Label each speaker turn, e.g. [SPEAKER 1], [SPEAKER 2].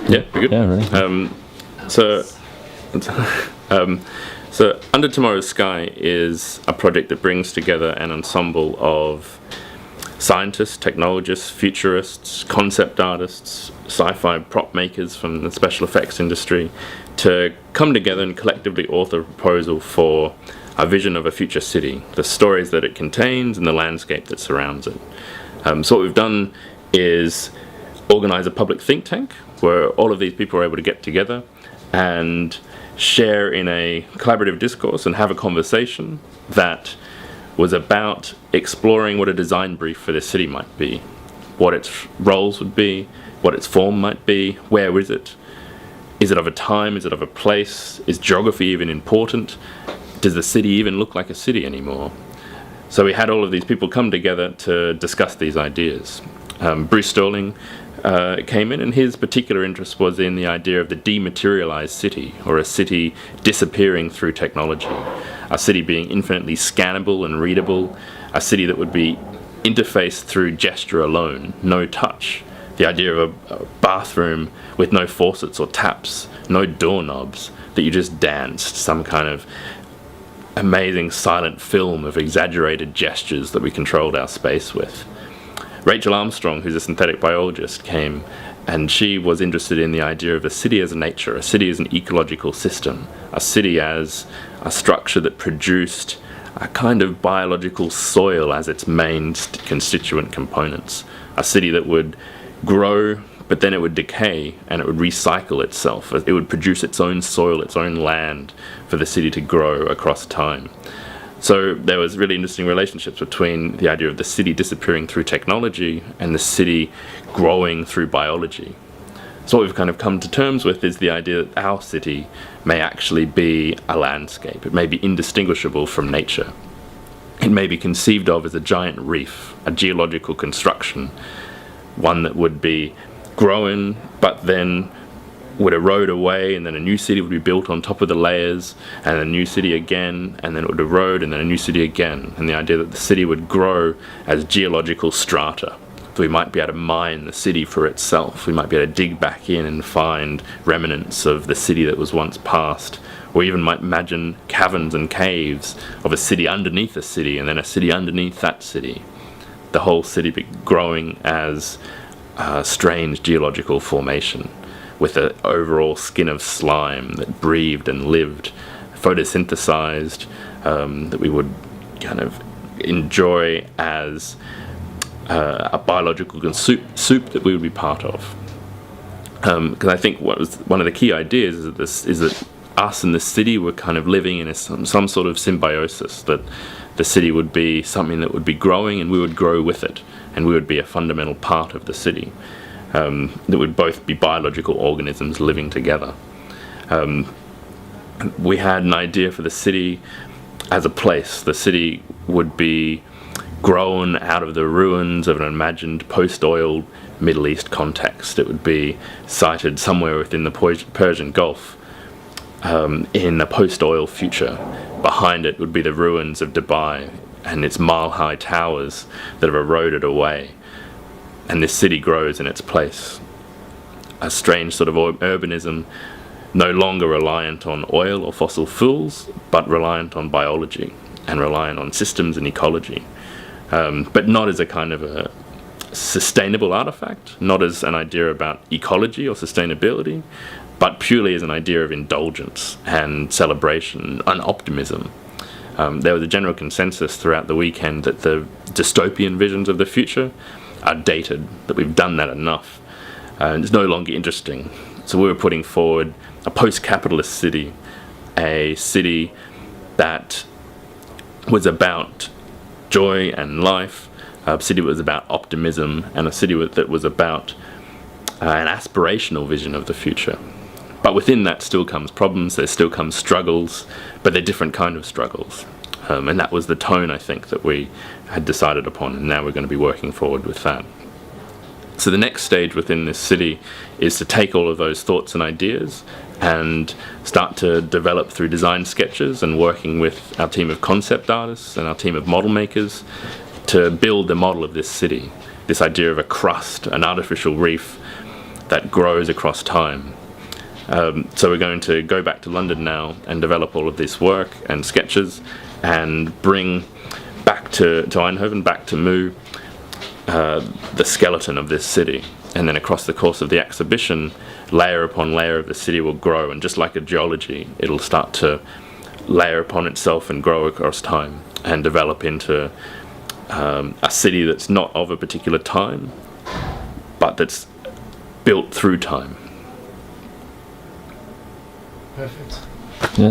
[SPEAKER 1] Yeah, pretty good.
[SPEAKER 2] Yeah, really.
[SPEAKER 1] So, so Under Tomorrow's Sky is a project that brings together an ensemble of scientists, technologists, futurists, concept artists, sci-fi prop makers from the special effects industry to come together and collectively author a proposal for a vision of a future city, the stories that it contains and the landscape that surrounds it. So what we've done is organize a public think tank where all of these people are able to get together and share in a collaborative discourse and have a conversation that was about exploring what a design brief for this city might be, what its roles would be, what its form might be, where is it? Is it of a time? Is it of a place? Is geography even important? Does the city even look like a city anymore? So we had all of these people come together to discuss these ideas. Bruce Sterling came in, and his particular interest was in the idea of the dematerialized city, or a city disappearing through technology, a city being infinitely scannable and readable, a city that would be interfaced through gesture alone, no touch. The idea of a bathroom with no faucets or taps, no doorknobs, that you just danced, some kind of amazing silent film of exaggerated gestures that we controlled our space with. Rachel Armstrong, who's a synthetic biologist, came, and she was interested in the idea of a city as a nature, a city as an ecological system, a city as a structure that produced a kind of biological soil as its main constituent components, a city that would grow, but then it would decay and it would recycle itself. It would produce its own soil, its own land for the city to grow across time. So there was really interesting relationships between the idea of the city disappearing through technology and the city growing through biology. So what we've kind of come to terms with is the idea that our city may actually be a landscape. It may be indistinguishable from nature. It may be conceived of as a giant reef, a geological construction, one that would be growing but then would erode away, and then a new city would be built on top of the layers, and a new city again, and then it would erode, and then a new city again. And the idea that the city would grow as geological strata. So we might be able to mine the city for itself. We might be able to dig back in and find remnants of the city that was once past. Or even might imagine caverns and caves of a city underneath a city, and then a city underneath that city. The whole city be growing as a strange geological formation, with an overall skin of slime that breathed and lived, photosynthesized, that we would kind of enjoy as a biological soup that we would be part of. Because I think what was one of the key ideas is that us and the city were kind of living in some sort of symbiosis, that the city would be something that would be growing and we would grow with it, and we would be a fundamental part of the city. That would both be biological organisms living together. We had an idea for the city as a place. The city would be grown out of the ruins of an imagined post-oil Middle East context. It would be sited somewhere within the Persian Gulf in a post-oil future. Behind it would be the ruins of Dubai and its mile-high towers that have eroded away. And this city grows in its place. A strange sort of urbanism, no longer reliant on oil or fossil fuels, but reliant on biology and reliant on systems and ecology. But not as a kind of a sustainable artifact, not as an idea about ecology or sustainability, but purely as an idea of indulgence and celebration and optimism. There was a general consensus throughout the weekend that the dystopian visions of the future are dated, that we've done that enough, and it's no longer interesting. So we were putting forward a post-capitalist city, a city that was about joy and life, a city that was about optimism, and a city that was about an aspirational vision of the future. But within that still comes problems, there still comes struggles, but they're different kind of struggles. And that was the tone, I think, that we had decided upon, and now we're going to be working forward with that. So the next stage within this city is to take all of those thoughts and ideas and start to develop through design sketches and working with our team of concept artists and our team of model makers to build the model of this city, this idea of a crust, an artificial reef, that grows across time. So we're going to go back to London now and develop all of this work and sketches and bring back to Eindhoven, back to Maungh, the skeleton of this city. And then across the course of the exhibition, layer upon layer of the city will grow, and just like a geology, it'll start to layer upon itself and grow across time and develop into a city that's not of a particular time, but that's built through time.
[SPEAKER 2] Perfect.
[SPEAKER 3] Yeah.